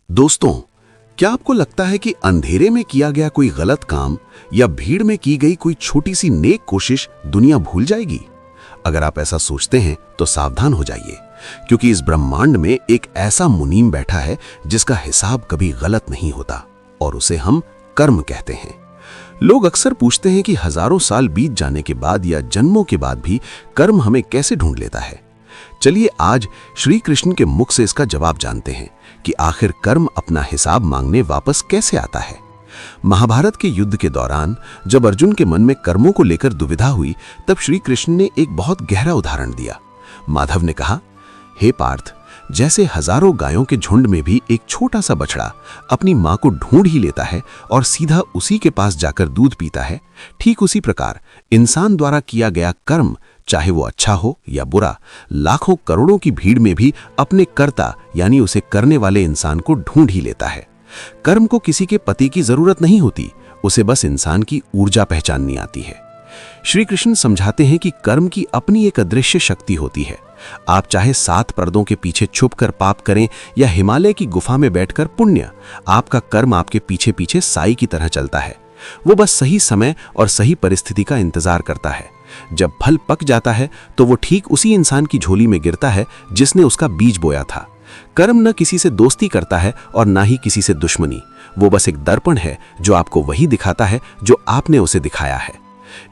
दोस्तों, क्या आपको लगता है कि अंधेरे में किया गया कोई गलत काम या भीड़ में की गई कोई छोटी सी नेक कोशिश दुनिया भूल जाएगी? अगर आप ऐसा सोचते हैं तो सावधान हो जाइए, क्योंकि इस ब्रह्मांड में एक ऐसा मुनीम बैठा है जिसका हिसाब कभी गलत नहीं होता, और उसे हम कर्म कहते हैं। लोग अक्सर पूछते हैं कि हजारों साल बीत जाने के बाद या जन्मों के बाद भी कर्म हमें कैसे ढूंढ लेता है। चलिए आज श्री कृष्ण के मुख से इसका जवाब जानते हैं कि आखिर कर्म अपना हिसाब मांगने वापस कैसे आता है। महाभारत के युद्ध के दौरान जब अर्जुन के मन में कर्मों को लेकर दुविधा हुई, तब श्री कृष्ण ने एक बहुत गहरा उदाहरण दिया। माधव ने कहा, हे पार्थ, जैसे हजारों गायों के झुंड में भी एक छोटा सा बछड़ा अपनी मां को ढूंढ ही लेता है और सीधा उसी के पास जाकर दूध पीता है, ठीक उसी प्रकार इंसान द्वारा किया गया कर्म, चाहे वो अच्छा हो या बुरा, लाखों करोड़ों की भीड़ में भी अपने कर्ता यानी उसे करने वाले इंसान को ढूंढ ही लेता है। कर्म को किसी के पति की जरूरत नहीं होती, उसे बस इंसान की ऊर्जा पहचाननी आती है। श्री कृष्ण समझाते हैं कि कर्म की अपनी एक अदृश्य शक्ति होती है। आप चाहे 7 पर्दों के पीछे छुपकर पाप करें या हिमालय की गुफा में बैठकर पुण्य, आपका कर्म आपके पीछे पीछे साई की तरह चलता है। वो बस सही समय और सही परिस्थिति का इंतजार करता है। जब फल पक जाता है तो वो ठीक उसी इंसान की झोली में गिरता है जिसने उसका बीज बोया था। कर्म न किसी से दोस्ती करता है और ना ही किसी से दुश्मनी। वो बस एक दर्पण है जो आपको वही दिखाता है जो आपने उसे दिखाया है।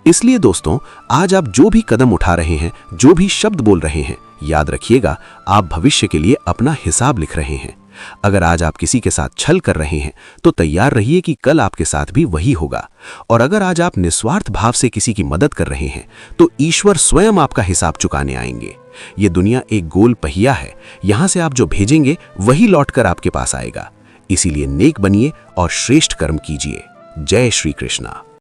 इसलिए दोस्तों, आज आप जो भी कदम उठा रहे हैं, जो भी शब्द बोल रहे हैं, याद रखिएगा, आप भविष्य के लिए अपना हिसाब लिख रहे हैं। अगर आज आप किसी के साथ छल कर रहे हैं तो तैयार रहिए कि कल आपके साथ भी वही होगा। और अगर आज आप निस्वार्थ भाव से किसी की मदद कर रहे हैं तो ईश्वर स्वयं आपका हिसाब चुकाने आएंगे। ये दुनिया एक गोल पहिया है, यहां से आप जो भेजेंगे वही लौटकर आपके पास आएगा। इसीलिए नेक बनिए और श्रेष्ठ कर्म कीजिए। जय श्री कृष्णा।